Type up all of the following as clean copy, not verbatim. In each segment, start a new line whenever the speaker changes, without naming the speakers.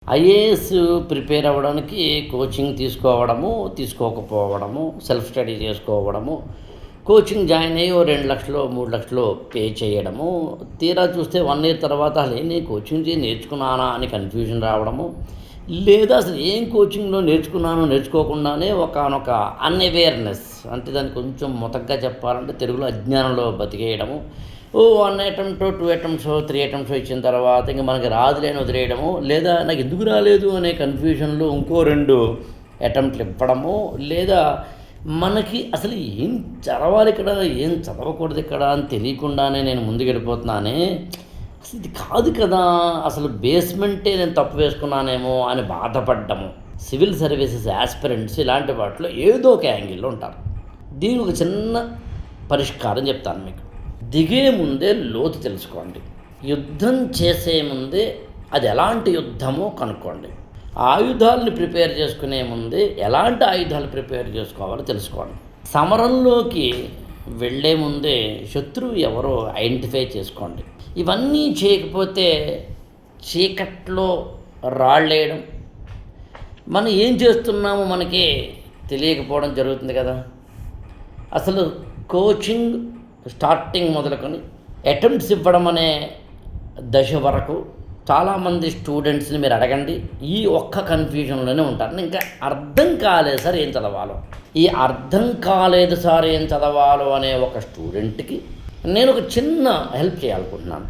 IAS prepare అవ్వడానికి coaching తీసుకోవడము, తీసుకోకపోవడము, self study చేసుకోవడము, కోచింగ్ జాయిన్ అయ్యి ఓ 2,00,000 3,00,000 పే చేయడము, తీరా చూస్తే 1 ఇయర్ తర్వాత అసలు నేను కోచింగ్ నేర్చుకున్నానా అని కన్ఫ్యూజన్ రావడము, లేదా అసలు ఏం కోచింగ్లో నేర్చుకున్నానో నేర్చుకోకుండానే ఒకానొక అన్అవేర్నెస్, అంటే దాన్ని కొంచెం మొతగ్గా చెప్పాలంటే తెలుగులో అజ్ఞానంలో బతికేయడము. 1 అటెంప్ట్ 2 అటెంప్ట్స్ 3 అటెంప్ట్స్ ఇచ్చిన తర్వాత ఇంక మనకి రాదులేని వదిలేయడము, లేదా నాకు ఎందుకు రాలేదు అనే కన్ఫ్యూజన్లో ఇంకో 2 అటెంప్ట్లు ఇవ్వడము, లేదా మనకి అసలు ఏం చదవాలి ఇక్కడ, ఏం చదవకూడదు ఇక్కడ అని తెలియకుండానే నేను ముందుకెళ్ళిపోతున్నానే, అసలు ఇది కాదు కదా, అసలు బేస్మెంటే నేను తప్పు వేసుకున్నానేమో అని బాధపడ్డము. సివిల్ సర్వీసెస్ యాస్పిరెంట్స్ ఇలాంటి వాటిలో ఏదో ఒక యాంగిల్లో ఉంటారు. దీనికి ఒక చిన్న పరిష్కారం చెప్తాను మీకు. దిగే ముందే లోతు తెలుసుకోండి. యుద్ధం చేసే ముందే అది ఎలాంటి యుద్ధమో కనుక్కోండి. ఆయుధాలను ప్రిపేర్ చేసుకునే ముందే ఎలాంటి ఆయుధాలు ప్రిపేర్ చేసుకోవాలో తెలుసుకోండి. సమరంలోకి వెళ్ళే ముందే శత్రువు ఎవరో ఐడెంటిఫై చేసుకోండి. ఇవన్నీ చేయకపోతే చీకట్లో రాళ్ళేయడం, మనం ఏం చేస్తున్నామో మనకే తెలియకపోవడం జరుగుతుంది కదా. అసలు కోచింగ్ స్టార్టింగ్ మొదలుకొని అటెంప్ట్స్ ఇవ్వడం అనే దశ వరకు చాలామంది స్టూడెంట్స్ని మీరు అడగండి, ఈ ఒక్క కన్ఫ్యూజన్లోనే ఉంటారు. ఇంకా అర్థం కాలేదు సార్ ఏం చదవాలో, ఈ అర్థం కాలేదు సార్ ఏం చదవాలో అనే ఒక స్టూడెంట్కి నేను ఒక చిన్న హెల్ప్ చేయాలనుకుంటున్నాను.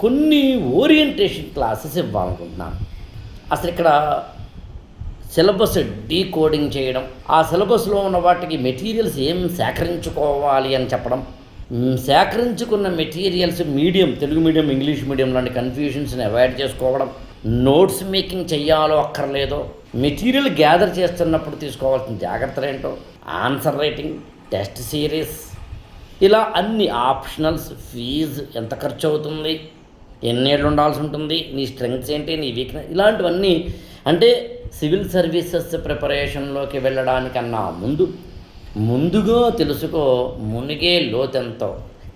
కొన్ని ఓరియంటేషన్ క్లాసెస్ ఇవ్వాలనుకుంటున్నాను. అసలు ఇక్కడ సిలబస్ డీకోడింగ్ చేయడం, ఆ సిలబస్లో ఉన్న వాటికి మెటీరియల్స్ ఏం సేకరించుకోవాలి అని చెప్పడం, సేకరించుకున్న materials medium, Telugu medium English medium లాంటి కన్ఫ్యూజన్స్ని అవాయిడ్ చేసుకోవడం, నోట్స్ మేకింగ్ చెయ్యాలో అక్కర్లేదో, మెటీరియల్ గ్యాదర్ చేస్తున్నప్పుడు తీసుకోవాల్సిన జాగ్రత్తలు ఏంటో, ఆన్సర్ రైటింగ్, టెస్ట్ సిరీస్, ఇలా అన్ని ఆప్షనల్స్, ఫీజు ఎంత ఖర్చు అవుతుంది, ఎన్నేళ్ళు ఉండాల్సి ఉంటుంది, నీ స్ట్రెంగ్త్స్ ఏంటి, నీ వీక్నెస్, ఇలాంటివన్నీ అంటే సివిల్ సర్వీసెస్ ప్రిపరేషన్లోకి వెళ్ళడానికన్నా ముందుగా తెలుసుకో. మునిగే లోతెంతో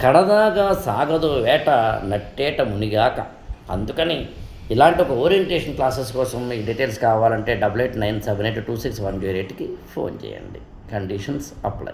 కడదాగా సాగదు వేట నట్టేట మునిగాక. అందుకని ఇలాంటి ఒక ఓరియంటేషన్ క్లాసెస్ కోసం మీకు డీటెయిల్స్ కావాలంటే 8897826108కి ఫోన్ చేయండి. Conditions apply.